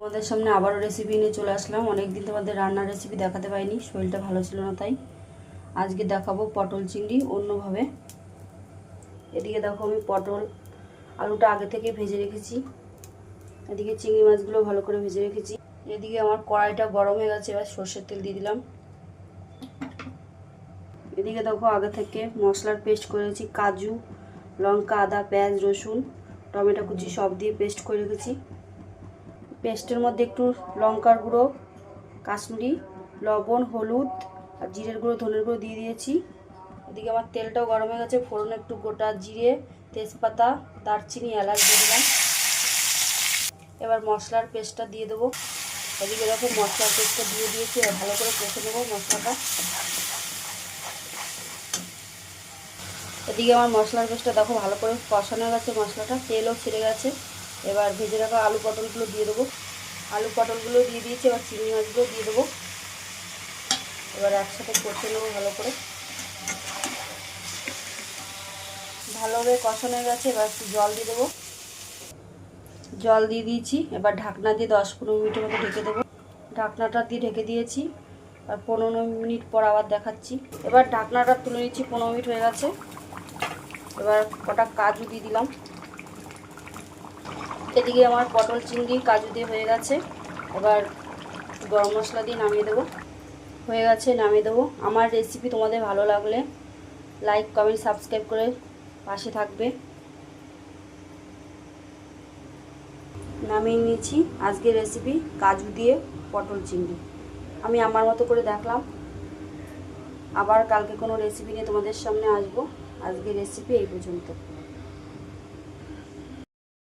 তোমাদের সামনে আবারও রেসিপি নিয়ে চলে আসলাম। অনেকদিন তোমাদের রান্নার রেসিপি দেখাতে পাইনি, শরীরটা ভালো ছিল না, তাই আজকে দেখাবো পটল চিংড়ি অন্যভাবে। এদিকে দেখো আমি পটল আলুটা আগে থেকে ভেজে রেখেছি, এদিকে চিংড়ি মাছগুলো ভালো করে ভেজে রেখেছি। এদিকে আমার কড়াইটা গরম হয়ে গেছে, এবার সর্ষের তেল দিয়ে দিলাম। এদিকে দেখো আগে থেকে মশলার পেস্ট করেছি, কাজু, লঙ্কা, আদা, পেঁয়াজ, রসুন, টমেটো কুচি সব দিয়ে পেস্ট করে রেখেছি। পেস্টের মধ্যে একটু লঙ্কার গুঁড়ো, কাশ্মীরি লবণ, হলুদ আর জিরের গুঁড়ো, ধনের গুঁড়ো দিয়ে দিয়েছি। এদিকে আমার তেলটাও গরম হয়ে গেছে, ফোড়নে একটু গোটা জিরে, তেজপাতা, দারচিনি, এলাচ দিয়ে দিলাম। এবার মশলার পেস্টটা দিয়ে দেবো। এদিকে দেখো মশলার পেস্টটা দিয়ে দিয়েছি, আর ভালো করে কষে দেবো মশলাটা। এদিকে আমার মশলার পেস্টটা দেখো ভালো করে কষানো গেছে, মশলাটা তেলও ছেড়ে গেছে। এবার ভেজে রাখা আলু পটলগুলো দিয়ে দেবো। আলু পটলগুলো দিয়ে দিয়েছি, এবার চিংড়ি মাছগুলো দিয়ে দেবো। এবার একসাথে কষে নেবো ভালো করে। ভালোভাবে কষানো হয়ে গেছে, এবার একটু জল দিয়ে দেবো। জল দিয়ে দিয়েছি, এবার ঢাকনা দিয়ে 10-15 মিনিটের মতো ঢেকে দেবো। ঢাকনাটা দিয়ে ঢেকে দিয়েছি, আর 15 মিনিট পর আবার দেখাচ্ছি। এবার ঢাকনাটা তুলে নিচ্ছি, 15 মিনিট হয়ে গেছে। এবার কটা কাজু দিয়ে দিলাম। এদিকে আমার পটল চিংড়ি কাজু দিয়ে হয়ে গেছে। এবার গরম মশলা দিয়ে নামিয়ে দেবো। হয়ে গেছে, নামিয়ে দেবো। আমার রেসিপি তোমাদের ভালো লাগলে লাইক, কমেন্ট, সাবস্ক্রাইব করে পাশে থাকবে। নামিয়ে নিয়েছি আজকের রেসিপি কাজু দিয়ে পটল চিংড়ি। আমি আমার মতো করে দেখলাম, আবার কালকে কোনো রেসিপি নিয়ে তোমাদের সামনে আসবো। আজকের রেসিপি এই পর্যন্ত।